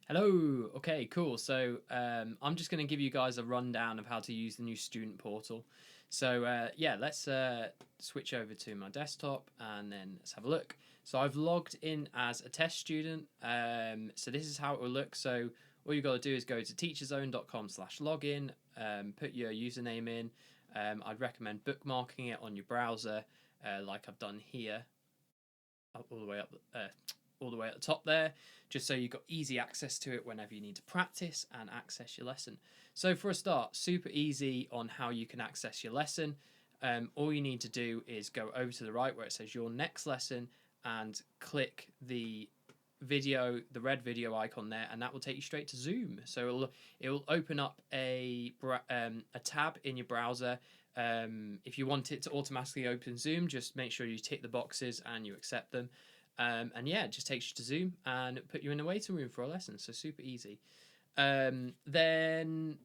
Hello. Okay, cool. So I'm just going to give you guys a rundown of how to use the new student portal. So yeah, let's switch over to my desktop and then let's have a look. So I've logged in as a test student. So this is how it will look. So all you got to do is go to teacherzone.com/login, put your username in. I'd recommend bookmarking it on your browser, like I've done here, all the way up all the way at the top there, just so you've got easy access to it whenever you need to practice and access your lesson. So for a start, super easy on how you can access your lesson. All you need to do is go over to the right where it says your next lesson and click the red video icon there, and that will take you straight to Zoom. So it'll open up a tab in your browser. If you want it to automatically open Zoom, just make sure you tick the boxes and you accept them. And yeah, it just takes you to Zoom and put you in a waiting room for a lesson. So super easy. Then,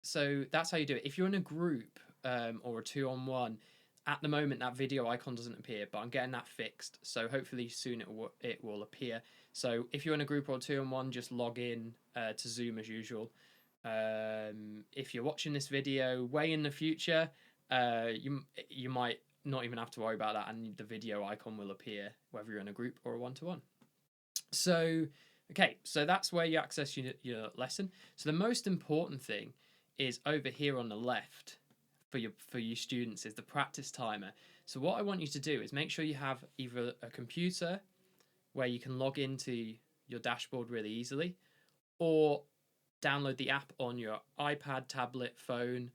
so that's how you do it. If you're in a group or a 2-on-1, at the moment that video icon doesn't appear, but I'm getting that fixed. So hopefully soon it will appear. So if you're in a group or a 2-on-1, just log in to Zoom as usual. If you're watching this video way in the future, you might not even have to worry about that, and the video icon will appear whether you're in a group or a one-to-one. So okay, so that's where you access your lesson. So the most important thing is over here on the left for your students is the practice timer. So what I want you to do is make sure you have either a computer where you can log into your dashboard really easily, or download the app on your iPad, tablet, phone.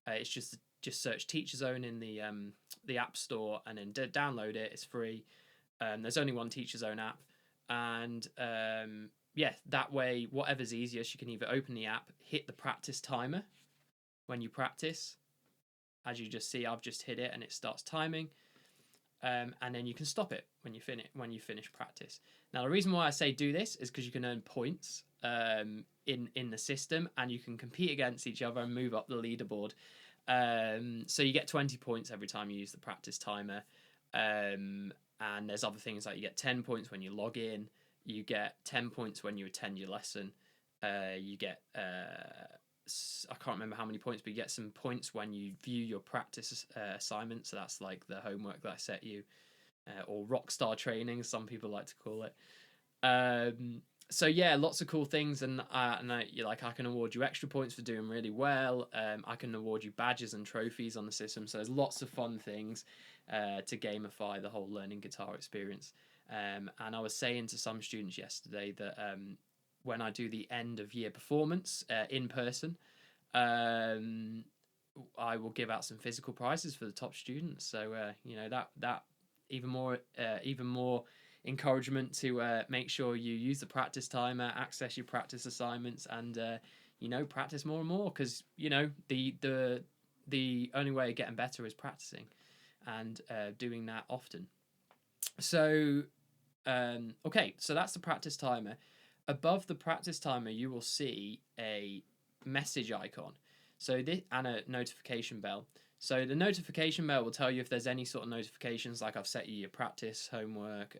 It's just search TeacherZone in the App Store and then download it. It's free. There's only one TeacherZone app, and yeah, that way, whatever's easiest, you can either open the app, hit the practice timer when you practice. As you just see, I've just hit it and it starts timing. And then you can stop it when you finish practice. Now, the reason why I say do this is because you can earn points in the system, and you can compete against each other and move up the leaderboard. So you get 20 points every time you use the practice timer. And there's other things like you get 10 points when you log in. You get 10 points when you attend your lesson. You get I can't remember how many points, but you get some points when you view your practice assignment. So that's like the homework that I set you, or rockstar training, some people like to call it. So yeah, lots of cool things, and I can award you extra points for doing really well. I can award you badges and trophies on the system. So there's lots of fun things to gamify the whole learning guitar experience. And I was saying to some students yesterday that when I do the end of year performance in person, I will give out some physical prizes for the top students. So that even more encouragement to make sure you use the practice timer, access your practice assignments, and practice more and more, because the only way of getting better is practicing and doing that often. So okay, so that's the practice timer. Above the practice timer, you will see a message icon. So this, and a notification bell. So the notification bell will tell you if there's any sort of notifications, like I've set you your practice homework,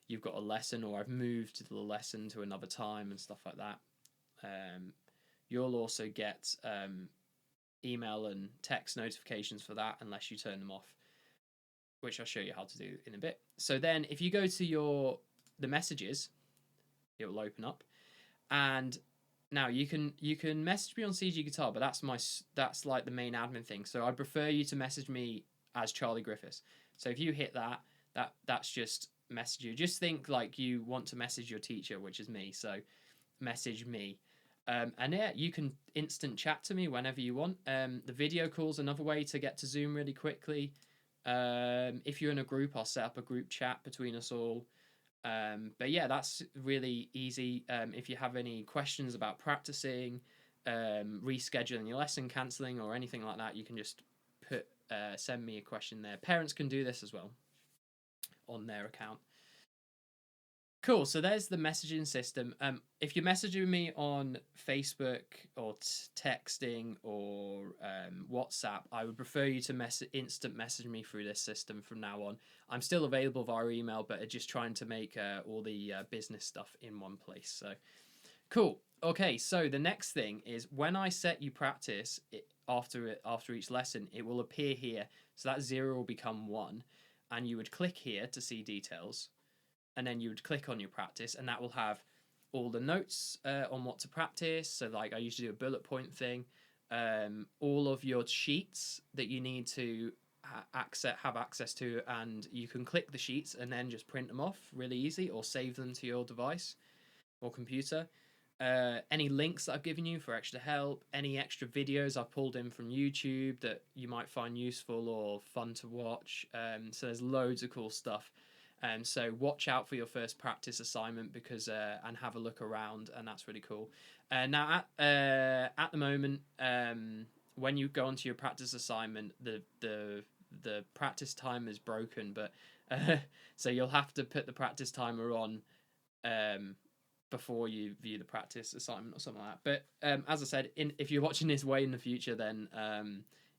you've got a lesson, or I've moved the lesson to another time and stuff like that. You'll also get email and text notifications for that, unless you turn them off, which I'll show you how to do in a bit. So then if you go to the messages, it will open up, and now you can message me on CG Guitar, but that's like the main admin thing. So I prefer you to message me as Charlie Griffiths. So if you hit that's just message you. Just think like you want to message your teacher, which is me. So message me. And yeah, you can instant chat to me whenever you want. The video call's another way to get to Zoom really quickly. If you're in a group, I'll set up a group chat between us all. But yeah, that's really easy. If you have any questions about practicing, rescheduling your lesson, cancelling, or anything like that, you can just send me a question there. Parents can do this as well on their account. Cool. So there's the messaging system. If you're messaging me on Facebook or texting or WhatsApp, I would prefer you to instant message me through this system from now on. I'm still available via email, but just trying to make all the business stuff in one place. So cool. Okay. So the next thing is when I set you practice after each lesson, it will appear here. So that 0 will become 1, and you would click here to see details, and then you would click on your practice, and that will have all the notes on what to practice. So like I usually do a bullet point thing, all of your sheets that you need to have access to, and you can click the sheets and then just print them off really easy, or save them to your device or computer. Any links that I've given you for extra help, any extra videos I've pulled in from YouTube that you might find useful or fun to watch. So there's loads of cool stuff. So watch out for your first practice assignment, because and have a look around, and that's really cool. Now at the moment, when you go onto your practice assignment, the practice timer is broken, but so you'll have to put the practice timer on before you view the practice assignment or something like that. But as I said, if you're watching this way in the future, then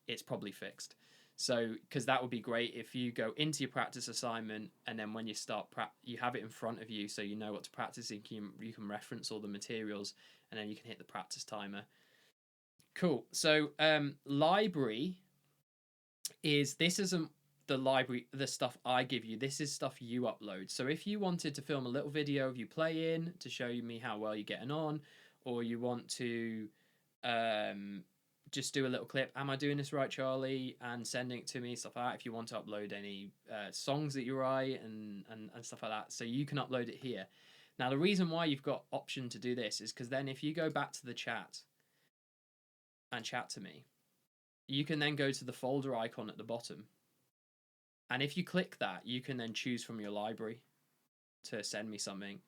it's probably fixed. So, because that would be great if you go into your practice assignment, and then when you start you have it in front of you, so you know what to practice. You can reference all the materials, and then you can hit the practice timer. Cool. So library this isn't the library, the stuff I give you. This is stuff you upload. So if you wanted to film a little video of you playing to show me how well you're getting on, or you want to just do a little clip, am I doing this right, Charlie, and sending it to me, stuff like that. If you want to upload any songs that you write and stuff like that, so you can upload it here. Now the reason why you've got option to do this is because then if you go back to the chat and chat to me, you can then go to the folder icon at the bottom, and if you click that, you can then choose from your library to send me something.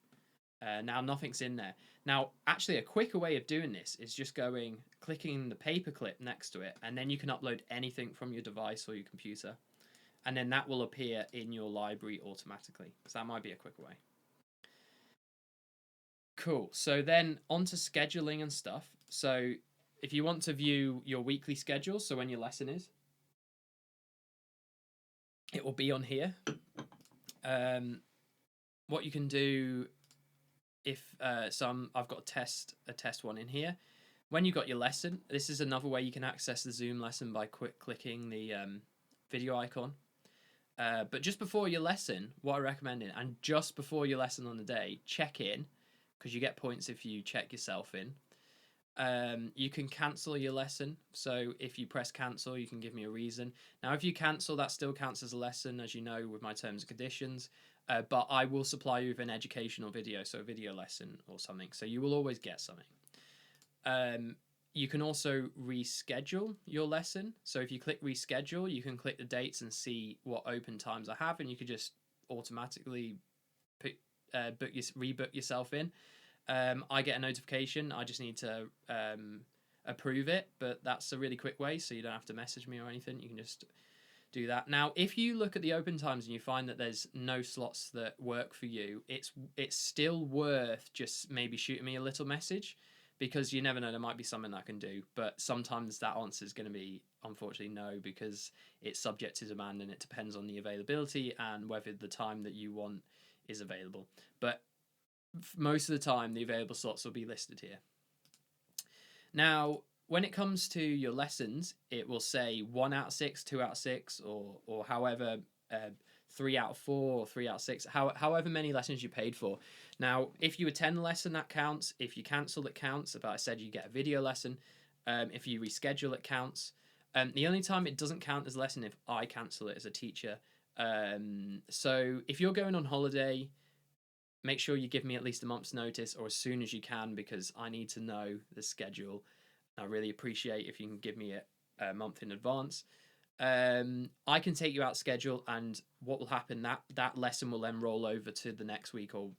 Now nothing's in there. Now, actually, a quicker way of doing this is just clicking the paperclip next to it, and then you can upload anything from your device or your computer, and then that will appear in your library automatically. So that might be a quicker way. Cool. So then on to scheduling and stuff. So if you want to view your weekly schedule, so when your lesson is, it will be on here. What you can do, if I've got a test one in here. When you got your lesson, this is another way you can access the Zoom lesson by clicking the video icon. But just before your lesson, what I recommend, and just before your lesson on the day, check in, because you get points if you check yourself in. You can cancel your lesson. So if you press cancel, you can give me a reason. Now, if you cancel, that still counts as a lesson, as you know, with my terms and conditions. But I will supply you with an educational video, so a video lesson or something. So you will always get something. You can also reschedule your lesson. So if you click reschedule, you can click the dates and see what open times I have, and you could just automatically rebook yourself in. I get a notification. I just need to approve it, but that's a really quick way, so you don't have to message me or anything. You can just do that. Now, if you look at the open times and you find that there's no slots that work for you, it's still worth just maybe shooting me a little message, because you never know, there might be something I can do. But sometimes that answer is going to be, unfortunately, no, because it's subject to demand and it depends on the availability and whether the time that you want is available. But most of the time, the available slots will be listed here. Now, when it comes to your lessons, it will say 1 out of 6, 2 out of 6, or however, 3 out of 4 or 3 out of 6, however many lessons you paid for. Now, if you attend a lesson, that counts. If you cancel, it counts. But I said you get a video lesson. If you reschedule, it counts. The only time it doesn't count as a lesson if I cancel it as a teacher. So if you're going on holiday, make sure you give me at least a month's notice, or as soon as you can, because I need to know the schedule. I really appreciate if you can give me a month in advance. I can take you out schedule, and what will happen, that lesson will then roll over to the next week, or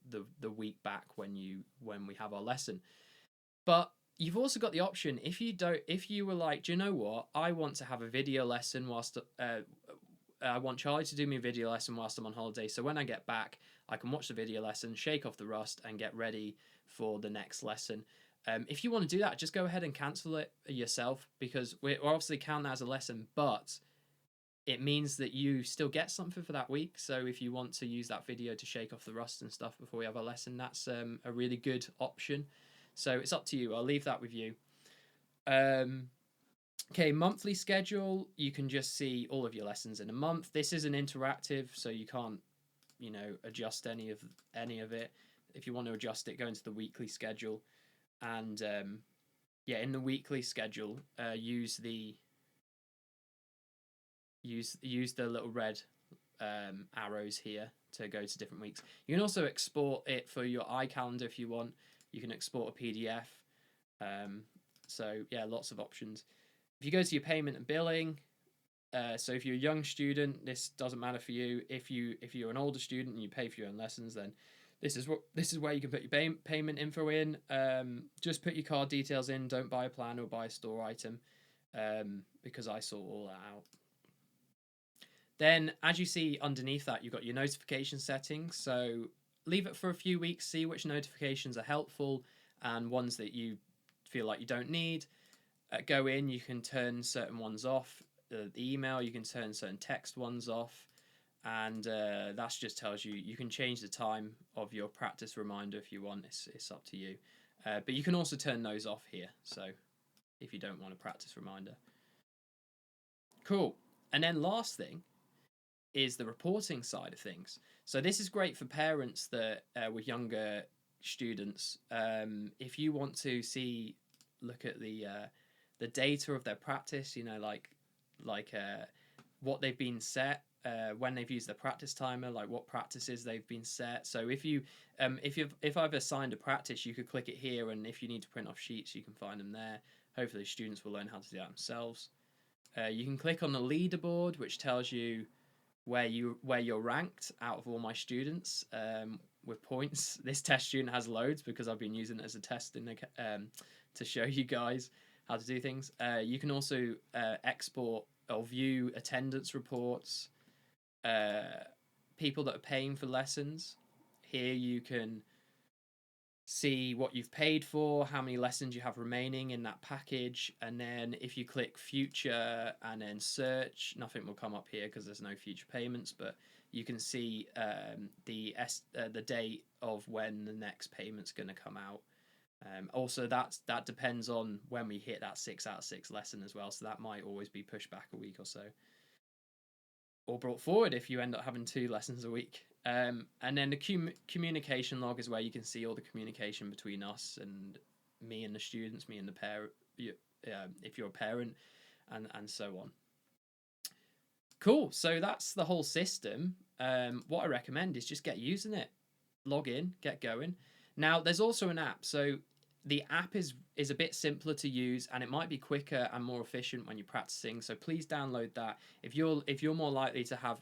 the week back when we have our lesson. But you've also got the option, if you were like, do you know what, I want to have a video lesson whilst I want Charlie to do me a video lesson whilst I'm on holiday, so when I get back I can watch the video lesson, shake off the rust, and get ready for the next lesson. If you want to do that, just go ahead and cancel it yourself, because we're obviously counting that as a lesson, but it means that you still get something for that week. So if you want to use that video to shake off the rust and stuff before we have a lesson, that's a really good option. So it's up to you. I'll leave that with you. Okay, monthly schedule. You can just see all of your lessons in a month. This isn't interactive, so you can't, adjust any of it. If you want to adjust it, go into the weekly schedule, and in the weekly schedule, use the little red arrows here to go to different weeks. You can also export it for your iCalendar if you want. You can export a PDF. So yeah, lots of options. If you go to your payment and billing, so if you're a young student, this doesn't matter for you. If you're an older student and you pay for your own lessons, then this is where you can put your payment info in. Just put your card details in. Don't buy a plan or buy a store item, because I sort all that out. Then, as you see underneath that, you've got your notification settings. So leave it for a few weeks, see which notifications are helpful and ones that you feel like you don't need. Go in, you can turn certain ones off. The email, you can turn certain text ones off. And that just tells you can change the time of your practice reminder if you want. It's up to you. But you can also turn those off here, so if you don't want a practice reminder. Cool. And then last thing is the reporting side of things. So this is great for parents that with younger students. If you want to look at the data of their practice, what they've been set, when they've used the practice timer, like what practices they've been set. So if I've assigned a practice, you could click it here, and if you need to print off sheets, you can find them there. Hopefully students will learn how to do that themselves. You can click on the leaderboard, which tells you where you're ranked out of all my students, with points. This test student has loads because I've been using it as a test to show you guys how to do things. You can also export or view attendance reports, people that are paying for lessons. Here you can see what you've paid for, how many lessons you have remaining in that package, and then if you click future and then search, nothing will come up here because there's no future payments, but you can see the date of when the next payment's going to come out. Also, that depends on when we hit that 6 out of 6 lesson as well, so that might always be pushed back a week or so, or brought forward if you end up having 2 lessons a week. And then the communication log is where you can see all the communication between us and me and the students, me and the parent, if you're a parent, and so on. Cool. So that's the whole system. What I recommend is just get using it. Log in, get going. Now, there's also an app. So the app is a bit simpler to use, and it might be quicker and more efficient when you're practicing. So please download that. If you're more likely to have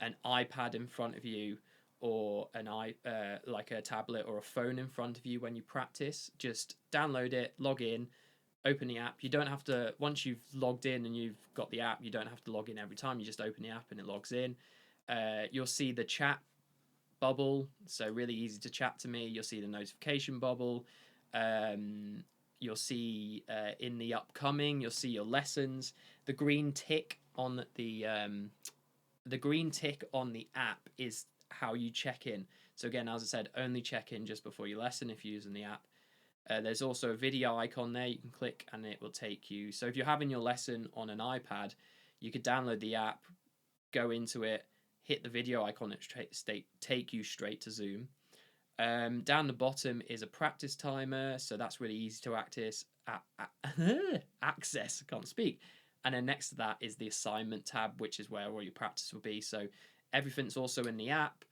an iPad in front of you, or like a tablet or a phone in front of you when you practice, just download it, log in, open the app. You don't have to, once you've logged in and you've got the app, you don't have to log in every time. You just open the app and it logs in. You'll see the chat bubble, so really easy to chat to me. You'll see the notification bubble. You'll see in the upcoming, you'll see your lessons. The green tick on the app is how you check in. So again, as I said, only check in just before your lesson if you're using the app. There's also a video icon there you can click and it will take you. So if you're having your lesson on an iPad, you could download the app, go into it, hit the video icon, it take you straight to Zoom. Down the bottom is a practice timer, so that's really easy to access. I can't speak. And then next to that is the assignment tab, which is where all your practice will be. So everything's also in the app.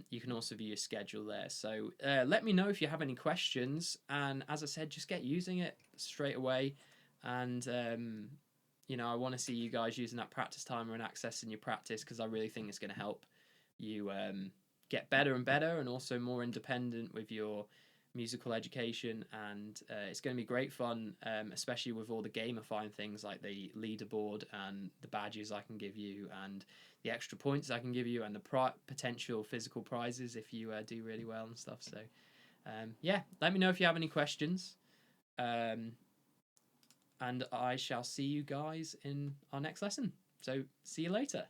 You can also view your schedule there. So let me know if you have any questions. And as I said, just get using it straight away. And, I want to see you guys using that practice timer and accessing your practice, because I really think it's going to help you get better and better, and also more independent with your musical education. And it's going to be great fun, especially with all the gamifying things like the leaderboard and the badges I can give you and the extra points I can give you and the potential physical prizes if you do really well and stuff. So yeah, let me know if you have any questions. And I shall see you guys in our next lesson. So see you later.